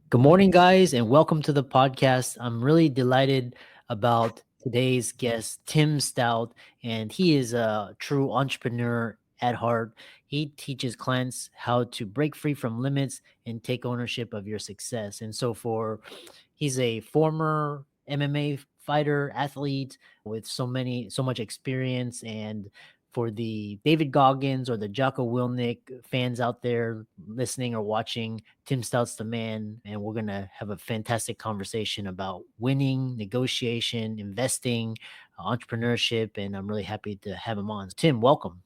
Good morning, guys, and welcome to the podcast. I'm really delighted about today's guest, Tim Stout, and he is a true entrepreneur at heart. He teaches clients how to break free from limits and take ownership of your success. He's a former MMA fighter, athlete with so much experience. And for the David Goggins or the Jocko Willnick fans out there listening or watching, Tim Stout's the man, and we're going to have a fantastic conversation about winning, negotiation, investing, entrepreneurship, and I'm really happy to have him on. Tim, welcome.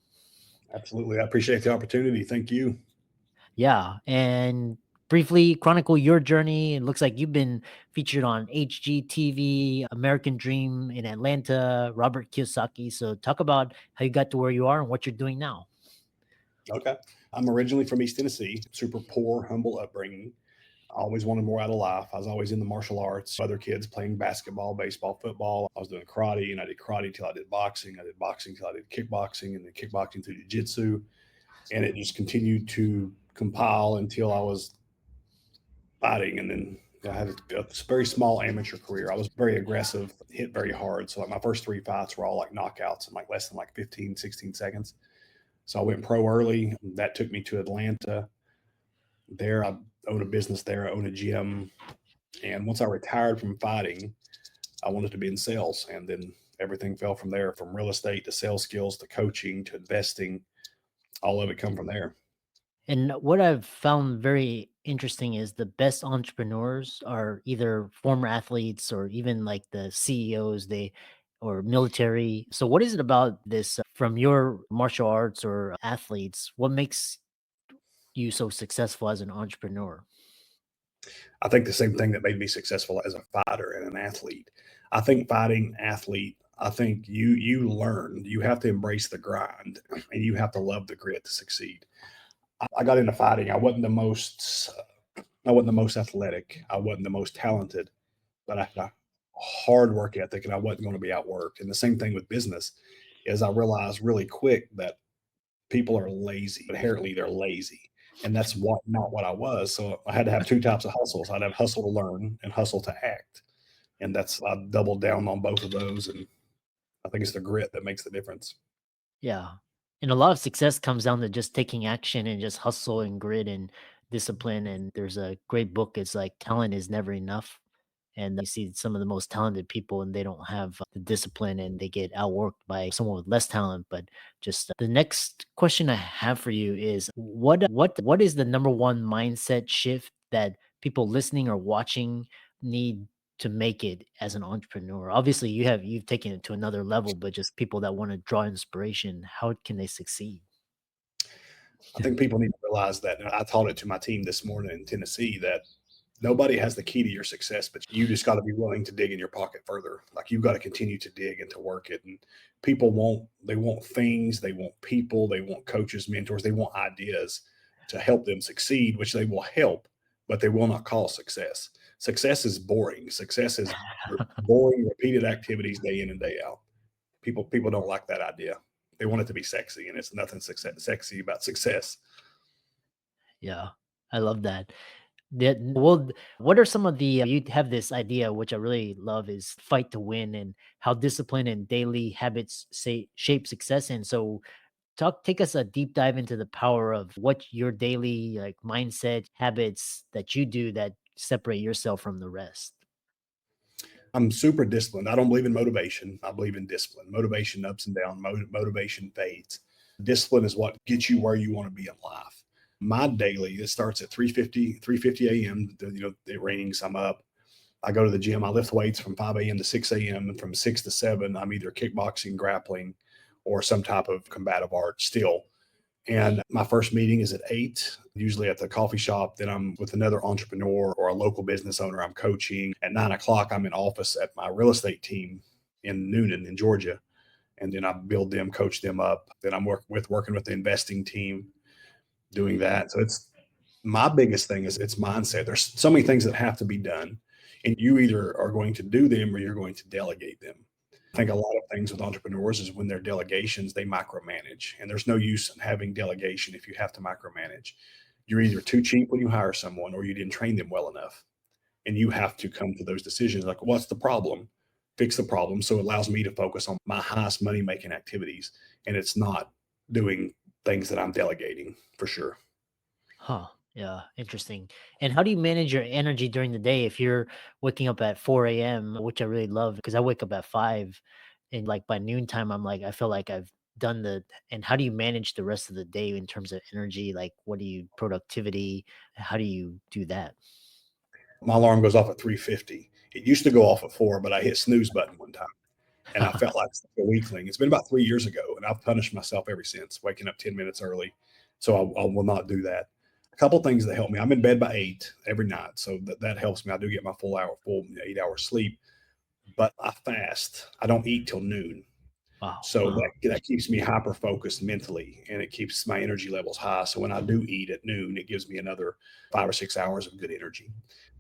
Absolutely. I appreciate the opportunity. Thank you. Yeah, and briefly chronicle your journey. It looks like you've been featured on HGTV, American Dream in Atlanta, Robert Kiyosaki. So talk about how you got to where you are and what you're doing now. Okay. I'm originally from East Tennessee, super poor, humble upbringing. I always wanted more out of life. I was always in the martial arts, other kids playing basketball, baseball, football. I was doing karate, and I did karate till I did boxing. I did boxing till I did kickboxing, and then kickboxing through jiu-jitsu. And it just continued to compile until I was fighting. And then I had a very small amateur career. I was very aggressive, hit very hard. So like my first three fights were all like knockouts in like less than like 15, 16 seconds. So I went pro early. That took me to Atlanta. There, I own a business there. I own a gym. And once I retired from fighting, I wanted to be in sales. And then everything fell from there, from real estate to sales skills to coaching to investing. All of it come from there. And what I've found very interesting is the best entrepreneurs are either former athletes or even like the CEOs, they or military. So what is it about this from your martial arts or athletes? What makes you so successful as an entrepreneur? I think the same thing that made me successful as a fighter and an athlete. I think fighting athlete, I think you learn, you have to embrace the grind and you have to love the grit to succeed. I got into fighting. I wasn't the most athletic. I wasn't the most talented, but I had a hard work ethic and I wasn't going to be outworked. And the same thing with business is I realized really quick that people are lazy. Inherently, they're lazy. And that's not what I was. So I had to have two types of hustles. I'd have hustle to learn and hustle to act. And I doubled down on both of those. And I think it's the grit that makes the difference. Yeah. And a lot of success comes down to just taking action and just hustle and grit and discipline. And there's a great book. It's like talent is never enough. And you see some of the most talented people and they don't have the discipline and they get outworked by someone with less talent. But just the next question I have for you is what is the number one mindset shift that people listening or watching need to make it as an entrepreneur? Obviously, you've taken it to another level, but just people that want to draw inspiration, how can they succeed? I think people need to realize that. And I taught it to my team this morning in Tennessee that nobody has the key to your success, but you just got to be willing to dig in your pocket further. Like you've got to continue to dig and to work it. And they want things, they want people, they want coaches, mentors, they want ideas to help them succeed, which they will help, but they will not call success. Success is boring. Success is boring, repeated activities day in and day out. People don't like that idea. They want it to be sexy, and it's nothing sexy about success. Yeah, I love that. What are some of the you have this idea which I really love is fight to win and how discipline and daily habits say shape success. And so take us a deep dive into the power of what your daily like mindset habits that you do that separate yourself from the rest. I'm super disciplined. I don't believe in motivation. I believe in discipline. Motivation ups and down. Motivation fades. Discipline is what gets you where you want to be in life. My daily, it starts at 3:50 a.m. It rings. I'm up. I go to the gym. I lift weights from 5 a.m. to 6 a.m. And from 6 to 7, I'm either kickboxing, grappling, or some type of combative art still. And my first meeting is at 8, usually at the coffee shop. Then I'm with another entrepreneur or a local business owner I'm coaching. At 9 o'clock, I'm in office at my real estate team in Noonan in Georgia. And then I build them, coach them up. Then I'm working with the investing team, doing that. So it's my biggest thing is it's mindset. There's so many things that have to be done, and you either are going to do them or you're going to delegate them. I think a lot of things with entrepreneurs is when they're delegations, they micromanage, and there's no use in having delegation if you have to micromanage. You're either too cheap when you hire someone or you didn't train them well enough. And you have to come to those decisions like, what's the problem? Fix the problem. So it allows me to focus on my highest money making activities. And it's not doing things that I'm delegating for sure. Huh. Yeah, interesting. And how do you manage your energy during the day if you're waking up at 4 a.m., which I really love because I wake up at 5 and like by noontime I'm like I feel like I've done the and how do you manage the rest of the day in terms of energy? Like what do you productivity? How do you do that? My alarm goes off at 3:50. It used to go off at 4, but I hit snooze button one time and I felt like a weakling. It's been about 3 years ago, and I've punished myself ever since, waking up 10 minutes early. So I will not do that. A couple things that help me. I'm in bed by 8 every night, so that helps me. I do get my full 8 hour sleep, but I fast. I don't eat till noon. Wow. So that keeps me hyper focused mentally, and it keeps my energy levels high. So when I do eat at noon, it gives me another 5 or 6 hours of good energy.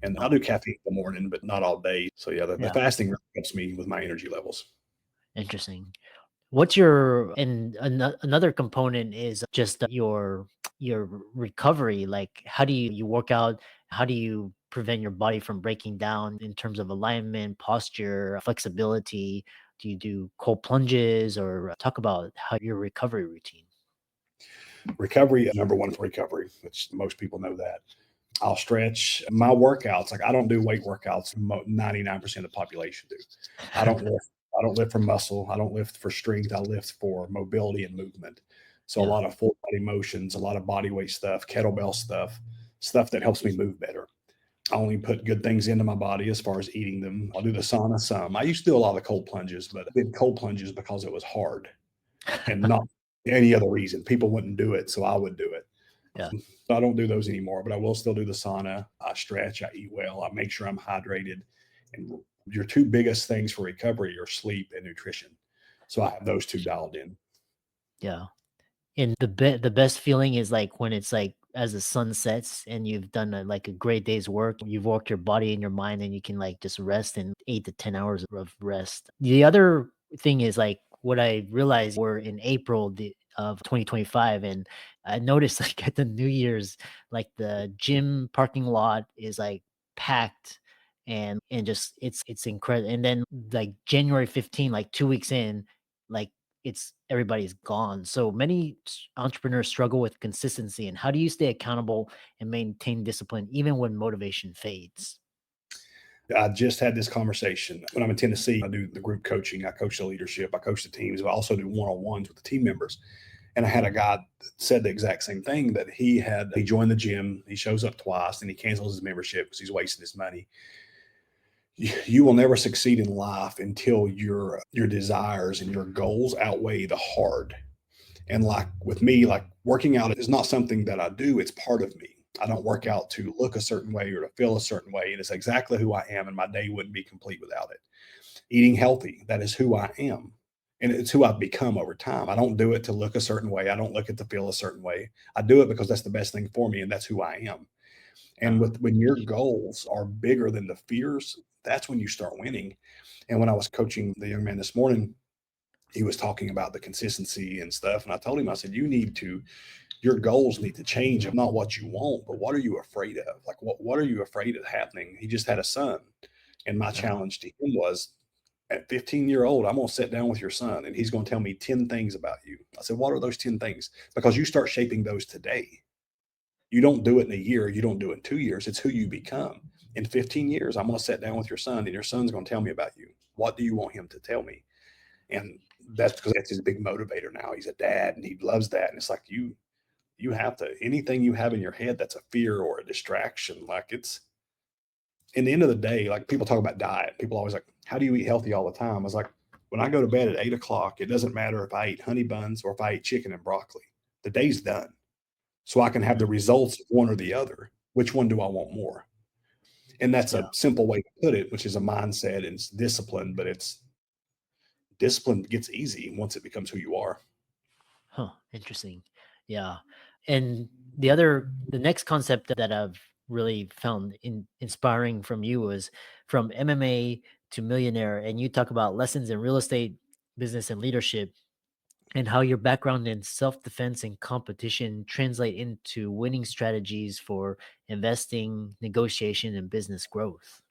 And I'll Wow. do caffeine in the morning, but not all day. So yeah, the Yeah, fasting really helps me with my energy levels. interesting. What's your and another component is just your recovery. Like, how do you work out? How do you prevent your body from breaking down in terms of alignment, posture, flexibility? Do you do cold plunges or talk about how your recovery routine? Recovery, number one for recovery, which most people know that. I'll stretch my workouts. Like I don't do weight workouts. 99% of the population do. I don't lift. I don't lift for muscle. I don't lift for strength. I lift for mobility and movement. So a Yeah, lot of full body motions, a lot of body weight stuff, kettlebell stuff, stuff that helps me move better. I only put good things into my body as far as eating them. I'll do the sauna some. I used to do a lot of cold plunges, but I did cold plunges because it was hard and not any other reason. People wouldn't do it, so I would do it. yeah, I don't do those anymore, but I will still do the sauna. I stretch, I eat well, I make sure I'm hydrated. And your two biggest things for recovery are sleep and nutrition. So I have those two dialed in. yeah. And the best feeling is, like, when it's, like, as the sun sets and you've done a great day's work, you've worked your body and your mind, and you can, like, just rest in 8 to 10 hours of rest. The other thing is, like, what I realized we're in April of 2025, and I noticed, like, at the New Year's, like, the gym parking lot is, like, packed and just it's incredible. And then, like, January 15, like, 2 weeks in, like, it's everybody's gone. So many entrepreneurs struggle with consistency. And how do you stay accountable and maintain discipline even when motivation fades? I just had this conversation when I'm in Tennessee. I do the group coaching, I coach the leadership, I coach the teams, but I also do one on ones with the team members. And I had a guy that said the exact same thing that he joined the gym, he shows up twice, and he cancels his membership because he's wasting his money. You will never succeed in life until your desires and your goals outweigh the hard. And like with me, like working out is not something that I do, it's part of me. I don't work Mm. out to look a certain way or to feel a certain way. And it's exactly who I am, and my day wouldn't be complete without it. Eating healthy, that is who I am. And it's who I've become over time. I don't do it to look a certain way. I don't look at to feel a certain way. I do it because that's the best thing for me, and that's who I am. And Yeah. when your goals are bigger than the fears, that's when you start winning. And when I was coaching the young man this morning, he was talking about the consistency and stuff. And I told him, I said, your goals need to change of not what you want, but what are you afraid of? Like, what are you afraid of happening? He just had a son. And my Yeah. challenge to him was at 15-year-old, I'm going to sit down with your son and he's going to tell me 10 things about you. I said, what are those 10 things? Because you start shaping those today. You don't do it in a year. You don't do it in 2 years. It's who you become. In 15 years, I'm going to sit down with your son and your son's going to tell me about you. What do you want him to tell me? And that's because that's his big motivator now. He's a dad and he loves that. And it's like you have to anything you have in your head that's a fear or a distraction. Like it's in the end of the day, like people talk about diet. People always like, how do you eat healthy all the time? I was like, when I go to bed at 8 o'clock, it doesn't matter if I eat honey buns or if I eat chicken and broccoli. The day's done. So I can have the results of one or the other. Which one do I want more? And that's Yeah. a simple way to put it, which is a mindset and it's discipline, but it's discipline gets easy once it becomes who you are. Huh. Interesting. Yeah. And the next concept that I've really found inspiring from you was from MMA to Millionaire. And you talk about lessons in real estate, business, and leadership. and how your background in self-defense and competition translate into winning strategies for investing, negotiation, and business growth.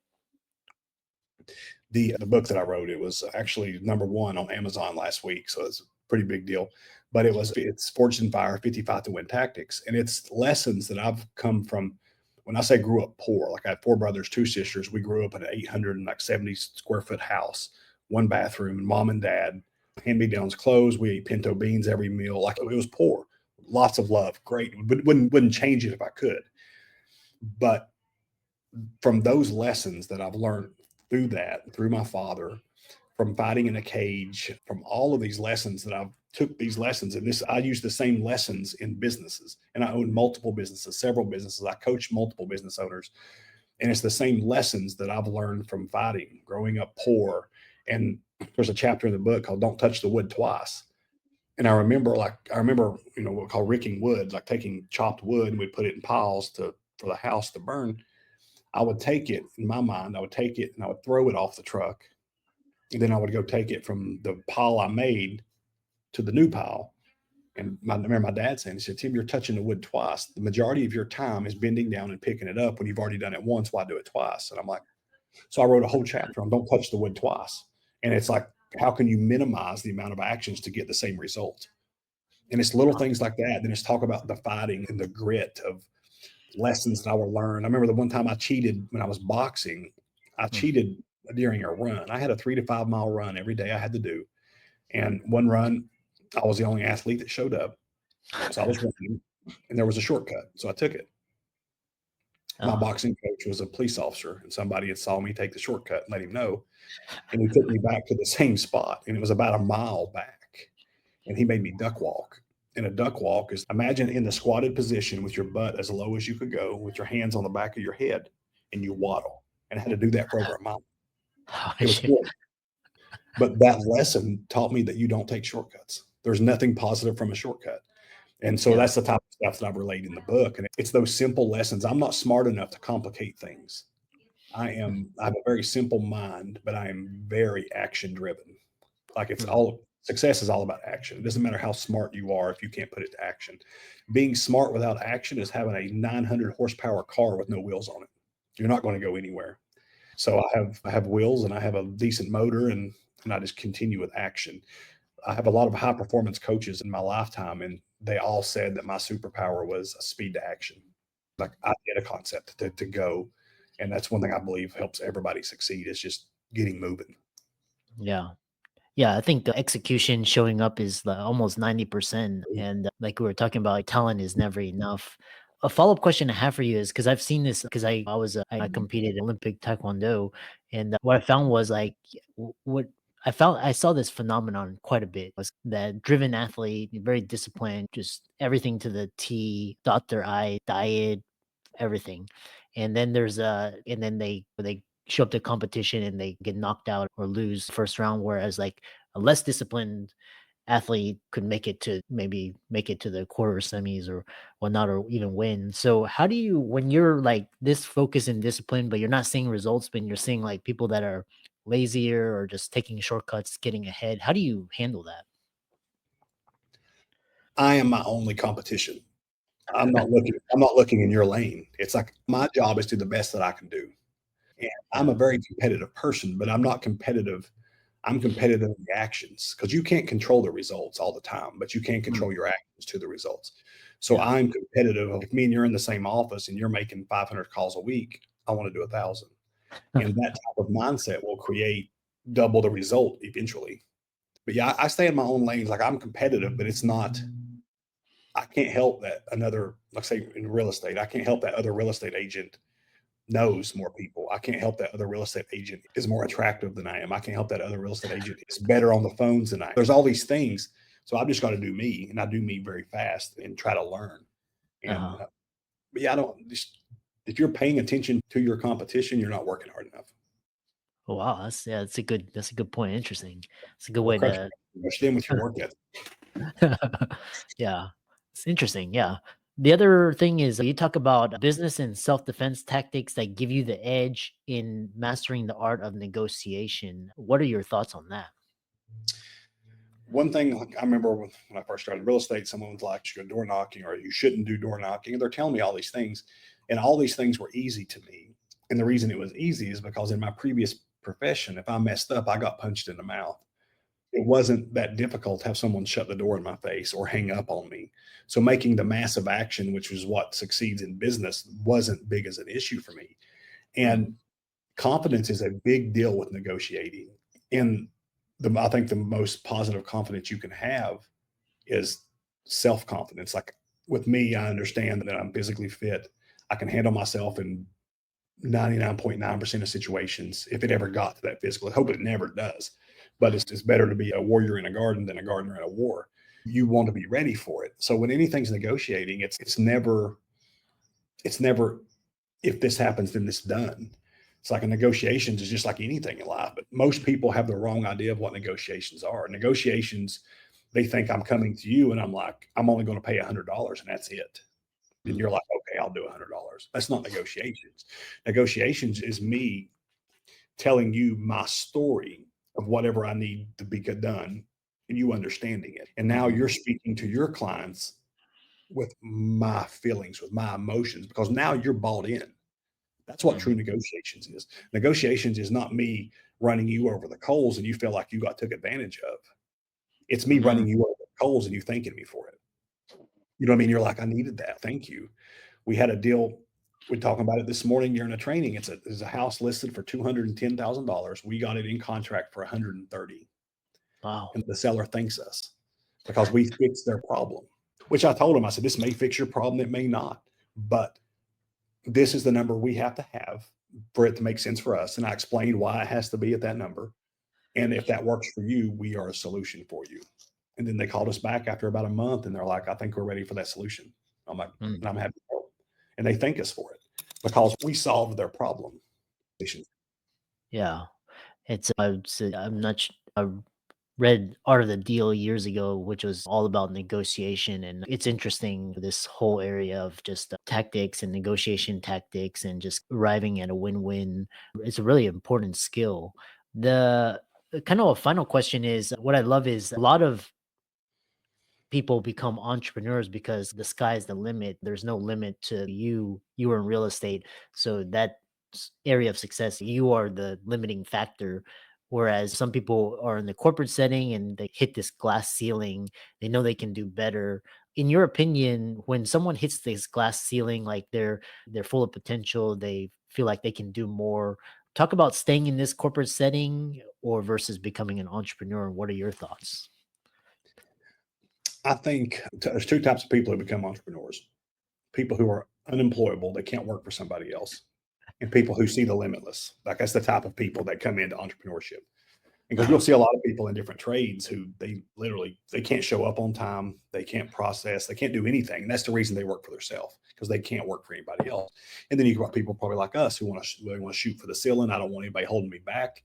The book that I wrote, it was actually number one on Amazon last week, so it's a pretty big deal. But it's Forged in Fire, 55 to Win Tactics, and it's lessons that I've come from. When I say grew up poor, like I had four brothers, two sisters. We grew up in an 870 square foot house, one bathroom, and mom and dad hand me downs clothes. We ate pinto beans every meal. Like it was poor, lots of love, great. But wouldn't change it if I could. But from those lessons that I've learned through that, through my father, from fighting in a cage, from all of these lessons that I've took these lessons, and this I use the same lessons in businesses, and I own multiple businesses, several businesses. I coach multiple business owners, and it's the same lessons that I've learned from fighting, growing up poor. And there's a chapter in the book called "Don't Touch the Wood Twice." And I remember, what we call ricking wood, like taking chopped wood and we put it in piles for the house to burn. I would take it in my mind, I would take it and I would throw it off the truck. And then I would go take it from the pile I made to the new pile. And I remember my dad saying, he said, Tim, you're touching the wood twice. The majority of your time is bending down and picking it up when you've already done it once. Why do it twice? And I'm like, so I wrote a whole chapter on don't touch the wood twice. And it's like, how can you minimize the amount of actions to get the same result? And it's little things like that. Then it's talk about the fighting and the grit of lessons that I will learn. I remember the one time I cheated when I was boxing. I Mm. cheated during a run. I had a 3 to 5 mile run every day I had to do. And one run, I was the only athlete that showed up. So I was running and there was a shortcut. So I took it. My Uh, boxing coach was a police officer and somebody had saw me take the shortcut and let him know. And he took me back to the same spot. And it was about a mile back. And he made me duck walk. And a duck walk is imagine in the squatted position with your butt as low as you could go, with your hands on the back of your head, and you waddle. And I had to do that for over a mile. oh, It was shit. cool. But that lesson taught me that you don't take shortcuts. There's nothing positive from a shortcut. And so Yeah. that's the type of stuff that I've relayed in the book. And it's those simple lessons. I'm not smart enough to complicate things. I have a very simple mind, but I am very action driven. Like it's Mm. all success is all about action. It doesn't matter how smart you are if you can't put it to action. Being smart without action is having a 900 horsepower car with no wheels on it. You're not going to go anywhere. So I have wheels and I have a decent motor and I just continue with action. I have a lot of high performance coaches in my lifetime and they all said that my superpower was a speed to action. Like I get a concept to go. And that's one thing I believe helps everybody succeed is just getting moving. Yeah. Yeah, I think the execution showing up is almost 90%. And like we were talking about, like, talent is never enough. A follow-up question I have for you is because I've seen this because I competed in Olympic Taekwondo. And what I found was like, what I saw this phenomenon quite a bit was that driven athlete, very disciplined, just everything to the T, dot their I, diet, everything. And then they show up to competition and they get knocked out or lose first round, whereas like a less disciplined athlete could make it to the quarter semis or whatnot, or even win. So how do you, when you're like this focused and disciplined, but you're not seeing results, but you're seeing like people that are lazier or just taking shortcuts, getting ahead, how do you handle that? I am my only competition. I'm not looking in your lane. It's like my job is to do the best that I can do. And I'm Yeah. a very competitive person, but I'm not competitive. I'm competitive in the actions because you can't control the results all the time, but you can Mm, control your actions to the results. So yeah. I'm competitive. If me and you're in the same office and you're making 500 calls a week, I want to do 1,000. And that type of mindset will create double the result eventually. But yeah, I stay in my own lanes. Like I'm competitive, but it's not. I can't help that another, like say in real estate, I can't help that other real estate agent knows more people. I can't help that other real estate agent is more attractive than I am. I can't help that other real estate agent is better on the phones than I am. There's all these things. So I've just got to do me and I do me very fast and try to learn. And, Uh-huh. but yeah, I don't just, if you're paying attention to your competition, you're not working hard enough. Oh, wow, that's a good point. Interesting. It's a good Or way crush, to rush in with your work ethic. Yeah, it's interesting, yeah. The other thing is you talk about business and self-defense tactics that give you the edge in mastering the art of negotiation. What are your thoughts on that? One thing, like, I remember when I first started real estate, someone was like, "You go door knocking, or you shouldn't do door knocking." And they're telling me all these things, and all these things were easy to me. And the reason it was easy is because in my previous profession, if I messed up, I got punched in the mouth. It wasn't that difficult to have someone shut the door in my face or hang up on me. So making the massive action, which is what succeeds in business, wasn't big as an issue for me. Mm, And confidence is a big deal with negotiating. And I think the most positive confidence you can have is self confidence. Like with me, I understand that I'm physically fit. I can handle myself in 99.9% of situations if it ever got to that physical. I hope it never does. But it's better to be a warrior in a garden than a gardener in a war. You want to be ready for it. So when anything's negotiating, it's never if this happens, then this done. It's like a negotiations is just like anything in life, but most people have the wrong idea of what negotiations are. Negotiations, they think I'm coming to you and I'm like, I'm only going to pay $100 and that's it. And mm, you're like, okay, I'll do $100. That's not negotiations. Negotiations is me telling you my story of whatever I need to be done and you understanding it. And now mhm, you're speaking to your clients with my feelings, with my emotions, because now you're bought in. That's what true mhm, negotiations is. Negotiations is not me running you over the coals and you feel like you got took advantage of. It's me mhm. running you over the coals and you thanking me for it. You know what I mean? You're like, I needed that. Thank you. We had a deal. We're talking about it this morning during a training. There's a house listed for $210,000. We got it in contract for 130, Wow. and the seller thanks us because we fixed their problem. Which I told him, I said, this may fix your problem, it may not, but this is the number we have to have for it to make sense for us. And I explained why it has to be at that number. And if that works for you, we are a solution for you. And then they called us back after about a month and they're like, I think we're ready for that solution. I'm like, Mm, and I'm happy to help. And they thank us for it because we solved their problem. yeah. It's I would say I'm not sh I read Art of the Deal years ago, which was all about negotiation, and it's interesting, this whole area of just, tactics and negotiation tactics and just arriving at a win-win. It's a really important skill. The kind of a final question is, what I love is a lot of people become entrepreneurs because the sky's the limit. There's no limit to you. You are in real estate, so that area of success, you are the limiting factor. Whereas some people are in the corporate setting and they hit this glass ceiling, they know they can do better. In your opinion, when someone hits this glass ceiling, like they're full of potential, they feel like they can do more. Talk about staying in this corporate setting or versus becoming an entrepreneur. What are your thoughts? I think there's two types of people who become entrepreneurs: people who are unemployable, they can't work for somebody else, and people who see the limitless. Like that's the type of people that come into entrepreneurship. Because you'll Uh-huh. see a lot of people in different trades who they can't show up on time, they can't process, they can't do anything. And that's the reason they work for themselves because they can't work for anybody else. And then you got people probably like us who want to shoot for the ceiling. I don't want anybody holding me back.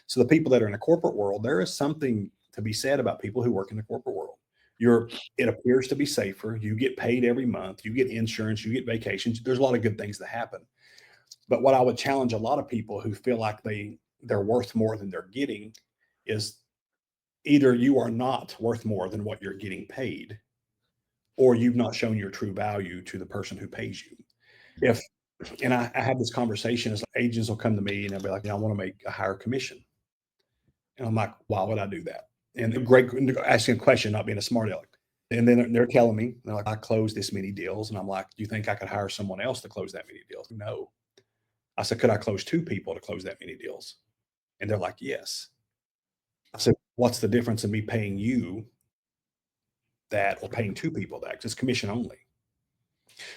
So the people that are in the corporate world, there is something to be said about people who work in the corporate world. It appears to be safer. You get paid every month. You get insurance. You get vacations. There's a lot of good things that happen. But what I would challenge a lot of people who feel like they're worth more than they're getting is either you are not worth more than what you're getting paid, or you've not shown your true value to the person who pays you. If and I have this conversation as agents will come to me and they'll be like, I want to make a higher commission. And I'm like, why would I do that? And great asking a question, not being a smart aleck. And then they're telling me, they're like, I closed this many deals. And I'm like, do you think I could hire someone else to close that many deals? No. I said, could I close two people to close that many deals? And they're like, yes. I said, what's the difference in me paying you that or paying two people that? 'Cause it's commission only.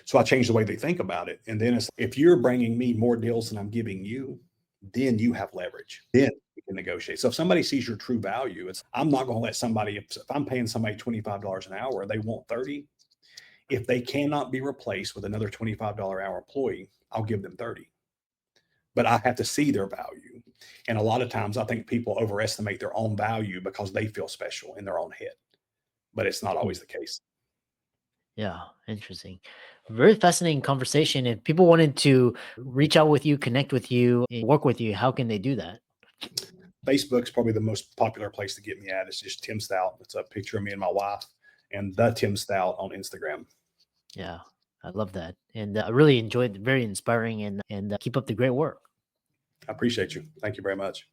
So I changed the way they think about it. And then it's if you're bringing me more deals than I'm giving you, then you have leverage. Then we can negotiate. So if somebody sees your true value, it's I'm not going to let somebody, if I'm paying somebody $25 an hour, they want 30. If they cannot be replaced with another $25 hour employee, I'll give them 30. But I have to see their value. And a lot of times I think people overestimate their own value because they feel special in their own head. But it's not Hmm. always the case. Yeah, interesting. Very fascinating conversation. If people wanted to reach out with you, connect with you, and work with you, how can they do that? Facebook's probably the most popular place to get me at. It's just Tim Stout. It's a picture of me and my wife, and the Tim Stout on Instagram. Yeah, I love that. And I really enjoyed, very inspiring, and keep up the great work. I appreciate you. Thank you very much.